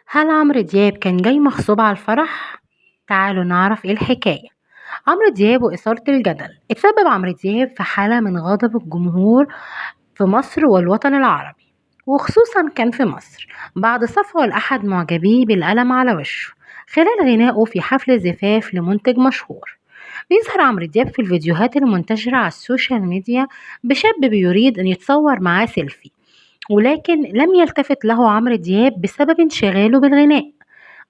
هل عمرو دياب كان جاي مغصوب على الفرح؟ تعالوا نعرف ايه الحكاية. عمرو دياب وإثارة الجدل. اتسبب عمرو دياب في حالة من غضب الجمهور في مصر والوطن العربي، وخصوصا كان في مصر بعد صفعه لأحد معجبيه بالقلم على وشه خلال غنائه في حفل زفاف لمنتج مشهور. بيظهر عمرو دياب في الفيديوهات المنتشرة على السوشيال ميديا بشاب بيريد أن يتصور معاه سيلفي، ولكن لم يلتفت له عمرو دياب بسبب انشغاله بالغناء.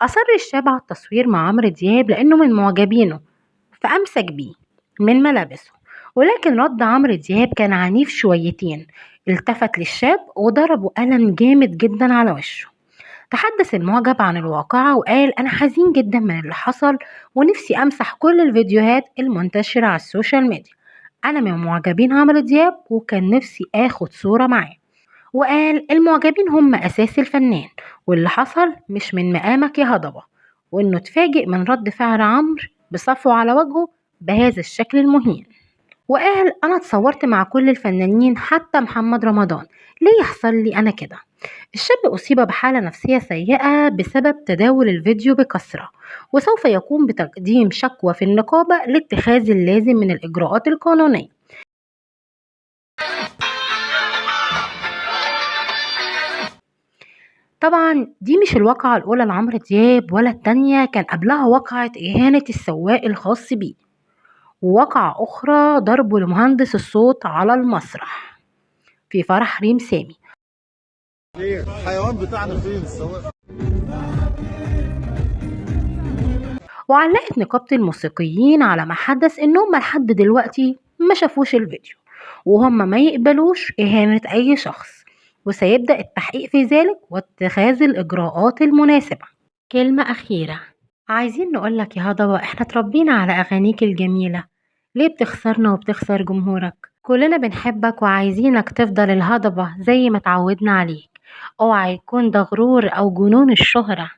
أصر الشاب على التصوير مع عمرو دياب لأنه من معجبينه، فأمسك بيه من ملابسه، ولكن رد عمرو دياب كان عنيف شويتين. التفت للشاب وضربه قلم جامد جدا على وشه. تحدث المعجب عن الواقعة وقال: أنا حزين جدا من اللي حصل، ونفسي أمسح كل الفيديوهات المنتشرة على السوشيال ميديا. أنا من معجبين عمرو دياب وكان نفسي آخد صورة معاه. وقال: المعجبين هم أساس الفنان، واللي حصل مش من مقامك يا هضبة. وإنه اتفاجئ من رد فعل عمرو بصفعه على وجهه بهذا الشكل المهين. وقال: أنا اتصورت مع كل الفنانين حتى محمد رمضان، ليه يحصل لي أنا كده؟ الشاب أصيب بحالة نفسية سيئة بسبب تداول الفيديو بكثرة، وسوف يقوم بتقديم شكوى في النقابة لاتخاذ اللازم من الإجراءات القانونية. طبعا دي مش الواقعة الأولى لعمرو دياب ولا التانية، كان قبلها واقعة إهانة السواق الخاص بيه، وواقعة أخرى ضربه لمهندس الصوت على المسرح في فرح ريم سامي. ليه الحيوان بتاعنا فين السواق؟ وعلقت نقابة الموسيقيين على ما حدث إنهم لحد دلوقتي ما شافوش الفيديو، وهم ما يقبلوش إهانة أي شخص، وسيبدأ التحقيق في ذلك واتخاذ الإجراءات المناسبة. كلمة أخيرة، عايزين نقولك يا هضبة إحنا اتربينا على أغانيك الجميلة، ليه بتخسرنا وبتخسر جمهورك؟ كلنا بنحبك وعايزينك تفضل الهضبة زي ما تعودنا عليك. اوعى يكون ده غرور أو جنون الشهرة.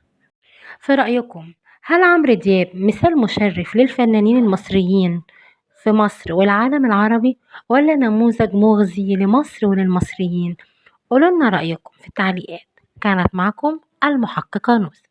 في رأيكم، هل عمرو دياب مثال مشرف للفنانين المصريين في مصر والعالم العربي، ولا نموذج مغزي لمصر وللمصريين؟ قولوا لنا رأيكم في التعليقات. كانت معكم المحققة نوس.